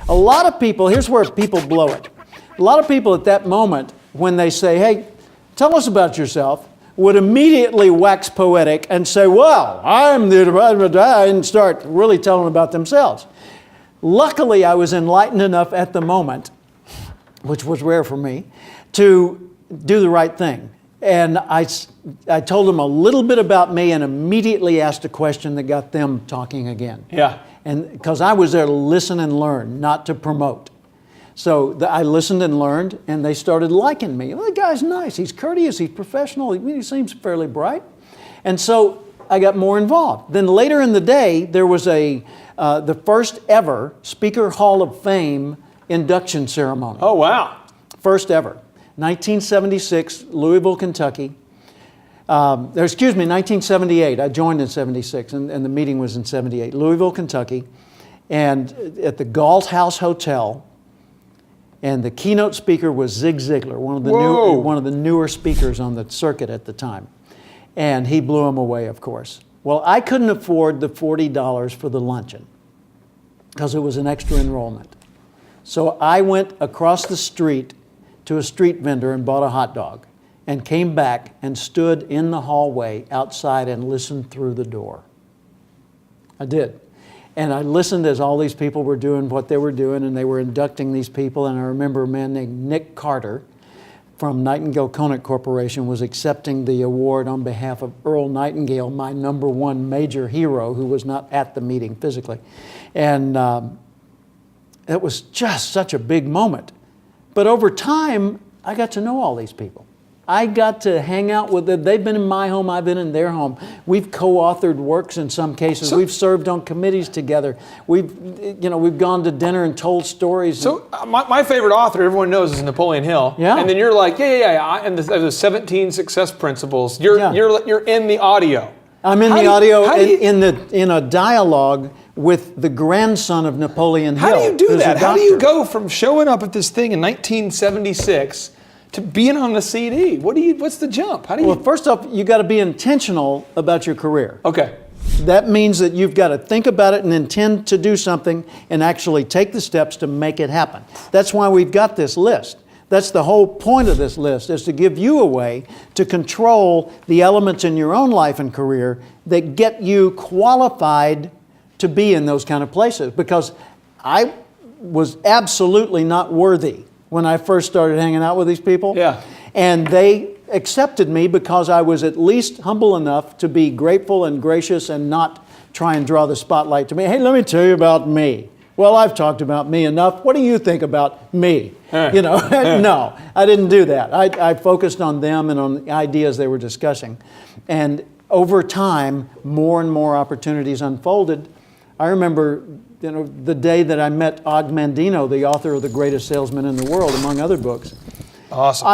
A lot of people, here's where people blow it. A lot of people at that moment, when they say, hey, tell us about yourself, would immediately wax poetic and say, well, I'm the, and start really telling about themselves. Luckily, I was enlightened enough at the moment, which was rare for me, to do the right thing. And I told them a little bit about me and immediately asked a question that got them talking again. Yeah. And because I was there to listen and learn, not to promote. So I listened and learned, and they started liking me. Well, the guy's nice. He's courteous. He's professional. He seems fairly bright. And so I got more involved. Then later in the day, there was the first ever Speaker Hall of Fame induction ceremony. Oh, wow. First ever. 1976, Louisville, Kentucky. 1978. I joined in 76, and the meeting was in 78. Louisville, Kentucky, and at the Galt House Hotel. And the keynote speaker was Zig Ziglar, one of the newer speakers on the circuit at the time. And he blew him away, of course. Well, I couldn't afford the $40 for the luncheon because it was an extra enrollment. So I went across the street to a street vendor and bought a hot dog and came back and stood in the hallway outside and listened through the door. I did. And I listened as all these people were doing what they were doing, and they were inducting these people. And I remember a man named Nick Carter from Nightingale Conant Corporation was accepting the award on behalf of Earl Nightingale, my #1 major hero, who was not at the meeting physically. And it was just such a big moment. But over time, I got to know all these people. I got to hang out with them. They've been in my home. I've been in their home. We've co-authored works in some cases. We've served on committees together. We've gone to dinner and told stories. So my favorite author, everyone knows, is Napoleon Hill. Yeah. And then you're like, and the 17 Success Principles. You're in the audio. I'm in the audio in a dialogue with the grandson of Napoleon Hill. How do you do that? How do you go from showing up at this thing in 1976 to being on the CD? What's the jump? Well, first off, you got to be intentional about your career. Okay. That means that you've got to think about it and intend to do something and actually take the steps to make it happen. That's why we've got this list. That's the whole point of this list, is to give you a way to control the elements in your own life and career that get you qualified to be in those kind of places. Because I was absolutely not worthy when I first started hanging out with these people. Yeah. And they accepted me because I was at least humble enough to be grateful and gracious and not try and draw the spotlight to me. Hey, let me tell you about me. Well, I've talked about me enough. What do you think about me? No, I didn't do that. I focused on them and on the ideas they were discussing. And over time, more and more opportunities unfolded. I remember the day that I met Og Mandino, the author of The Greatest Salesman in the World, among other books. Awesome.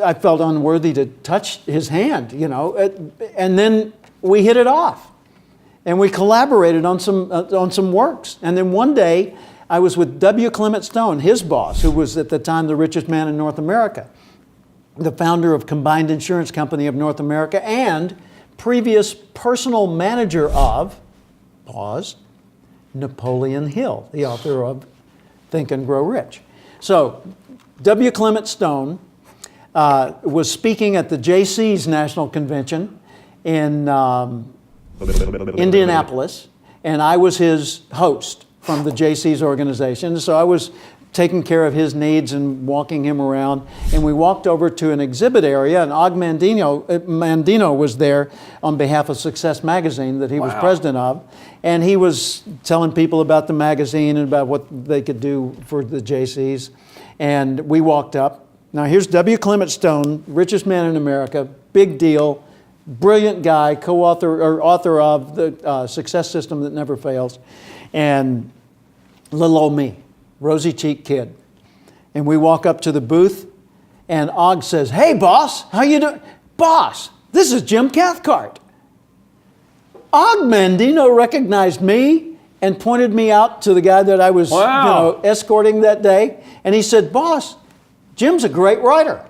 I felt unworthy to touch his hand, and then we hit it off, and we collaborated on some works. And then one day, I was with W. Clement Stone, his boss, who was at the time the richest man in North America, the founder of Combined Insurance Company of North America, and previous personal manager of, Napoleon Hill, the author of Think and Grow Rich. So W. Clement Stone was speaking at the JC's National Convention in Indianapolis, and I was his host from the JC's organization. So I was taking care of his needs and walking him around. And we walked over to an exhibit area, and Og Mandino was there on behalf of Success Magazine that he was president of. And he was telling people about the magazine and about what they could do for the JCs. And we walked up. Now here's W. Clement Stone, richest man in America, big deal, brilliant guy, author of the Success System That Never Fails. And little old me, rosy cheeked kid. And we walk up to the booth, and Og says, "Hey, boss, how you doing?" "Boss, this is Jim Cathcart." Og Mandino recognized me and pointed me out to the guy that I was escorting that day. And he said, "Boss, Jim's a great writer."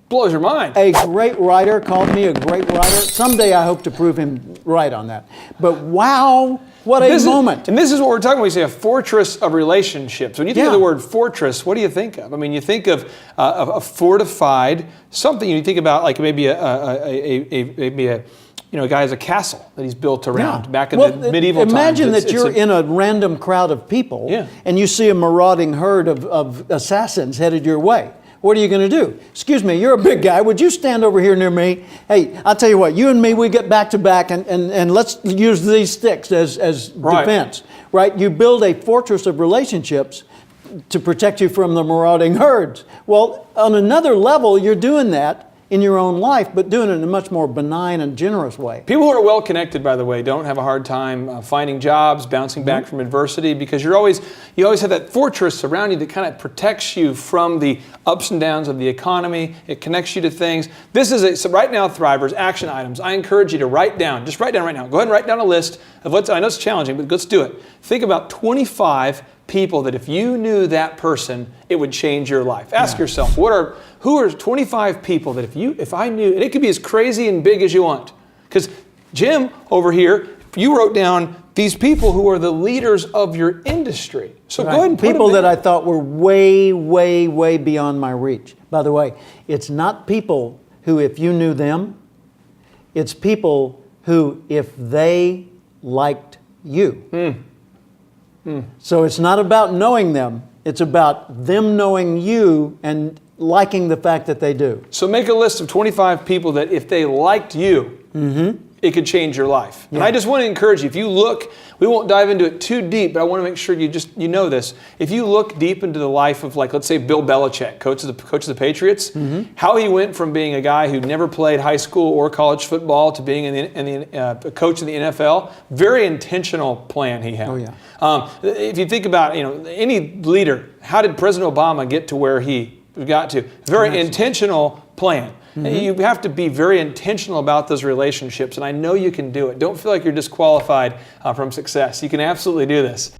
blows your mind. A great writer, called me a great writer. Someday I hope to prove him right on that. But wow, what a moment. And this is what we're talking about when we say a fortress of relationships. When you think of the word fortress, what do you think of? I mean, you think of a fortified something. You think about like maybe a guy has a castle that he's built around back in the medieval times. Imagine that you're in a random crowd of people and you see a marauding herd of assassins headed your way. What are you going to do? Excuse me, you're a big guy. Would you stand over here near me? Hey, I'll tell you what, you and me, we get back to back and let's use these sticks as defense, right? You build a fortress of relationships to protect you from the marauding herds. Well, on another level, you're doing that in your own life, but doing it in a much more benign and generous way. People who are well connected, by the way, don't have a hard time finding jobs, bouncing back from adversity, because you always have that fortress around you that kind of protects you from the ups and downs of the economy. It connects you to things. This is so right now, Thrivers, action items. I encourage you to write down, just write down right now. Go ahead and write down a list of I know it's challenging, but let's do it. Think about 25 people that if you knew that person, it would change your life. Ask yourself, who are 25 people that if I knew, and it could be as crazy and big as you want. Because Jim over here, you wrote down these people who are the leaders of your industry. So go ahead and put people them that I thought were way, way, way beyond my reach. By the way, it's not people who, if you knew them, it's people who, if they liked you. So it's not about knowing them. It's about them knowing you and liking the fact that they do. So make a list of 25 people that if they liked you, it could change your life. And I just want to encourage you, if you look, we won't dive into it too deep, but I want to make sure you know this. If you look deep into the life of, like, let's say Bill Belichick, coach of the Patriots, how he went from being a guy who never played high school or college football to being a coach in the NFL, very intentional plan he had. Oh, yeah. If you think about any leader, how did President Obama get to where he got to? Very intentional plan. You have to be very intentional about those relationships, and I know you can do it. Don't feel like you're disqualified from success. You can absolutely do this.